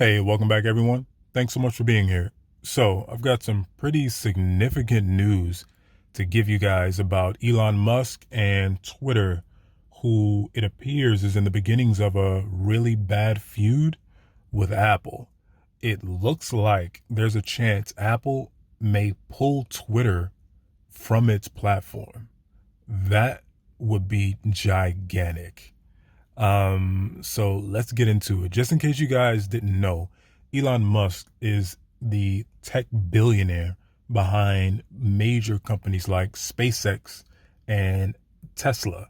Hey, welcome back, everyone. Thanks so much for being here. So, I've got some pretty significant news to give you guys about Elon Musk and Twitter, who it appears is in the beginnings of a really bad feud with Apple. It looks like there's a chance Apple may pull Twitter from its platform. That would be gigantic. So let's get into it. Just in case you guys didn't know, Elon Musk is the tech billionaire behind major companies like SpaceX and Tesla.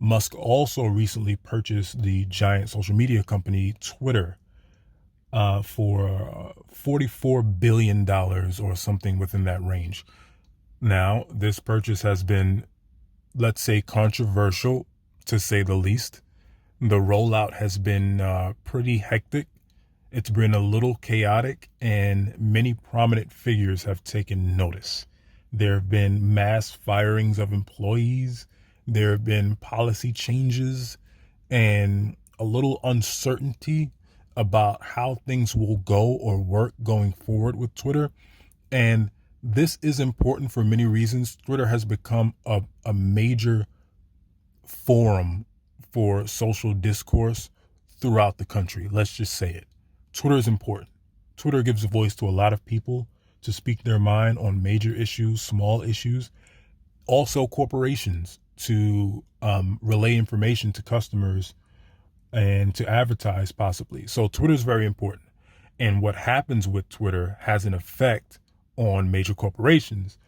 Musk also recently purchased the giant social media company Twitter for $44 billion or something within that range. Now, this purchase has been, let's say, controversial to say the least. The rollout has been pretty hectic. It's been a little chaotic, and many prominent figures have taken notice. There have been mass firings of employees. There have been policy changes and a little uncertainty about how things will go or work going forward with Twitter. And this is important for many reasons. Twitter has become a major forum for social discourse throughout the country. Let's just say it. Twitter is important. Twitter gives a voice to a lot of people to speak their mind on major issues, small issues, also corporations to relay information to customers and to advertise possibly. So Twitter is very important. And what happens with Twitter has an effect on major corporations.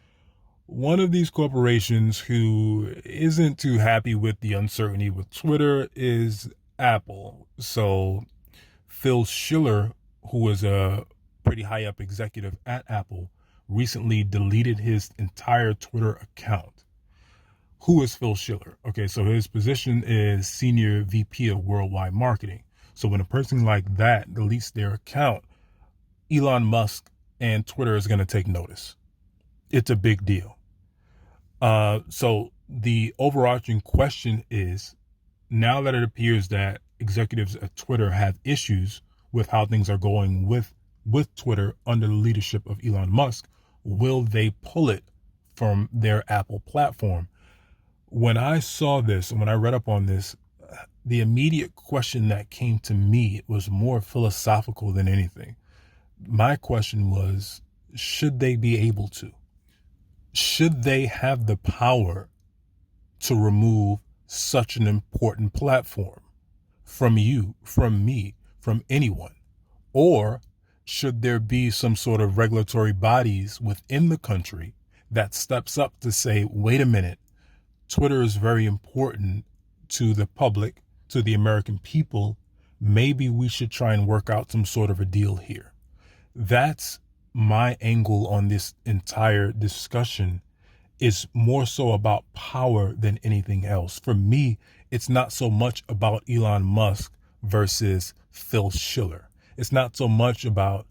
One of these corporations who isn't too happy with the uncertainty with Twitter is Apple. So Phil Schiller, who is a pretty high up executive at Apple, recently deleted his entire Twitter account. Who is Phil Schiller? Okay, so his position is Senior VP of Worldwide Marketing. So when a person like that deletes their account, Elon Musk and Twitter is going to take notice. It's a big deal. So the overarching question is, now that it appears that executives at Twitter have issues with how things are going with Twitter under the leadership of Elon Musk, will they pull it from their Apple platform? When I saw this and when I read up on this, the immediate question that came to me was more philosophical than anything. My question was, should they be able to? Should they have the power to remove such an important platform from you, from me, from anyone? Or should there be some sort of regulatory bodies within the country that steps up to say, wait a minute, Twitter is very important to the public, to the American people. Maybe we should try and work out some sort of a deal here. That's my angle on this entire discussion, is more so about power than anything else. For me, it's not so much about Elon Musk versus Phil Schiller. It's not so much about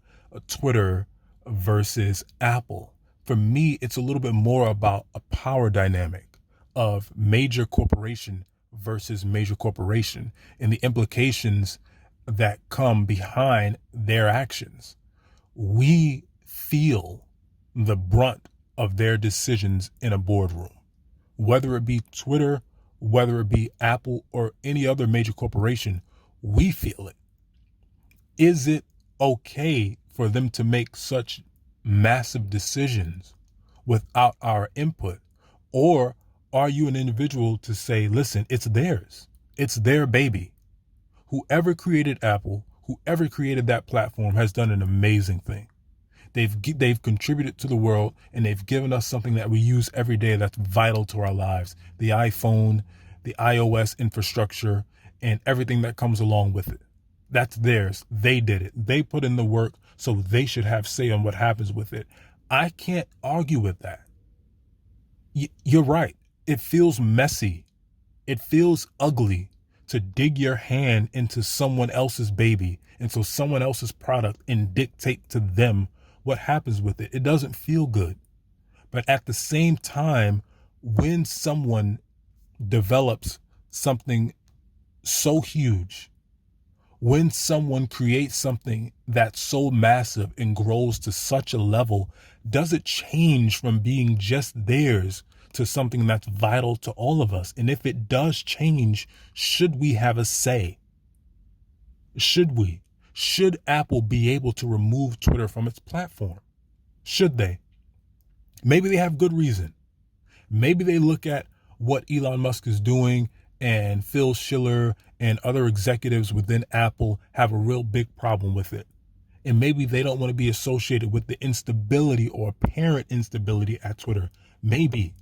Twitter versus Apple. For me, it's a little bit more about a power dynamic of major corporation versus major corporation and the implications that come behind their actions. We feel the brunt of their decisions in a boardroom, whether it be Twitter, whether it be Apple or any other major corporation. We feel it. Is it okay for them to make such massive decisions without our input? Or are you an individual to say, listen, it's theirs. It's their baby. Whoever created Apple, whoever created that platform has done an amazing thing. They've contributed to the world, and they've given us something that we use every day that's vital to our lives. The iPhone, the iOS infrastructure, and everything that comes along with it. That's theirs. They did it. They put in the work, so they should have say on what happens with it. I can't argue with that. You're right. It feels messy. It feels ugly to dig your hand into someone else's baby, into someone else's product, and dictate to them what happens with it. It doesn't feel good. But at the same time, when someone develops something so huge, When someone creates something that's so massive and grows to such a level, does it change from being just theirs to something that's vital to all of us? And if it does change, should we have a say? Should we? Should Apple be able to remove Twitter from its platform? Should they? Maybe they have good reason. Maybe they look at what Elon Musk is doing and Phil Schiller and other executives within Apple have a real big problem with it. And maybe they don't want to be associated with the instability or apparent instability at Twitter. Maybe.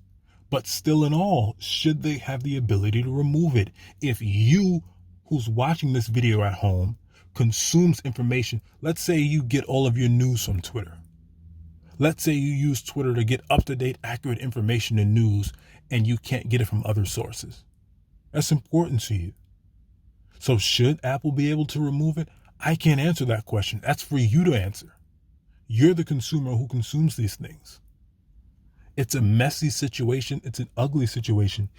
But still in all, should they have the ability to remove it? If you, who's watching this video at home, consumes information, let's say you get all of your news from Twitter. Let's say you use Twitter to get up-to-date, accurate information and news, and you can't get it from other sources. That's important to you. So should Apple be able to remove it? I can't answer that question. That's for you to answer. You're the consumer who consumes these things. It's a messy situation. It's an ugly situation.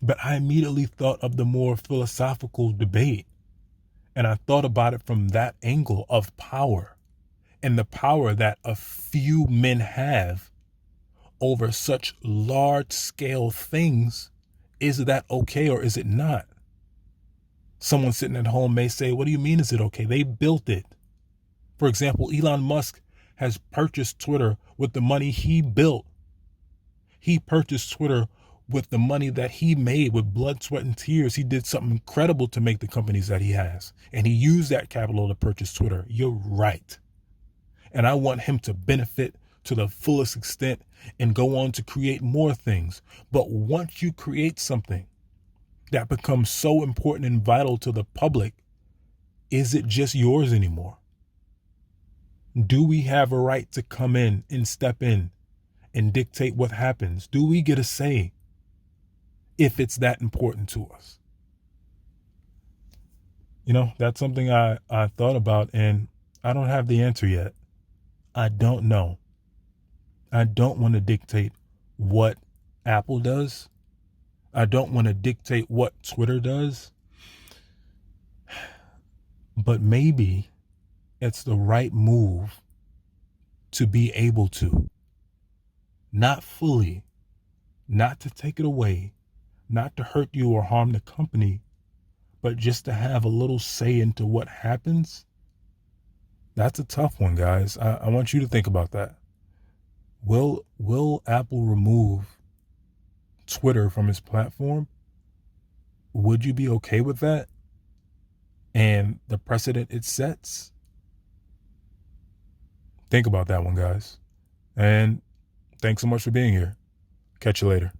But I immediately thought of the more philosophical debate. And I thought about it from that angle of power and the power that a few men have over such large scale things. Is that okay or is it not? Someone sitting at home may say, what do you mean is it okay? They built it. For example, Elon Musk has purchased Twitter with the money he built. He purchased Twitter with the money that he made with blood, sweat, and tears. He did something incredible to make the companies that he has. And he used that capital to purchase Twitter. You're right. And I want him to benefit to the fullest extent and go on to create more things. But once you create something that becomes so important and vital to the public, is it just yours anymore? Do we have a right to come in and step in and dictate what happens? Do we get a say if it's that important to us? You know, that's something I thought about, and I don't have the answer yet. I don't know. I don't want to dictate what Apple does. I don't want to dictate what Twitter does. But maybe it's the right move to be able to. Not fully, not to take it away, not to hurt you or harm the company, but just to have a little say into what happens. That's a tough one, guys. I want you to think about that. Will Apple remove Twitter from its platform? Would you be okay with that? And the precedent it sets? Think about that one, guys. And thanks so much for being here. Catch you later.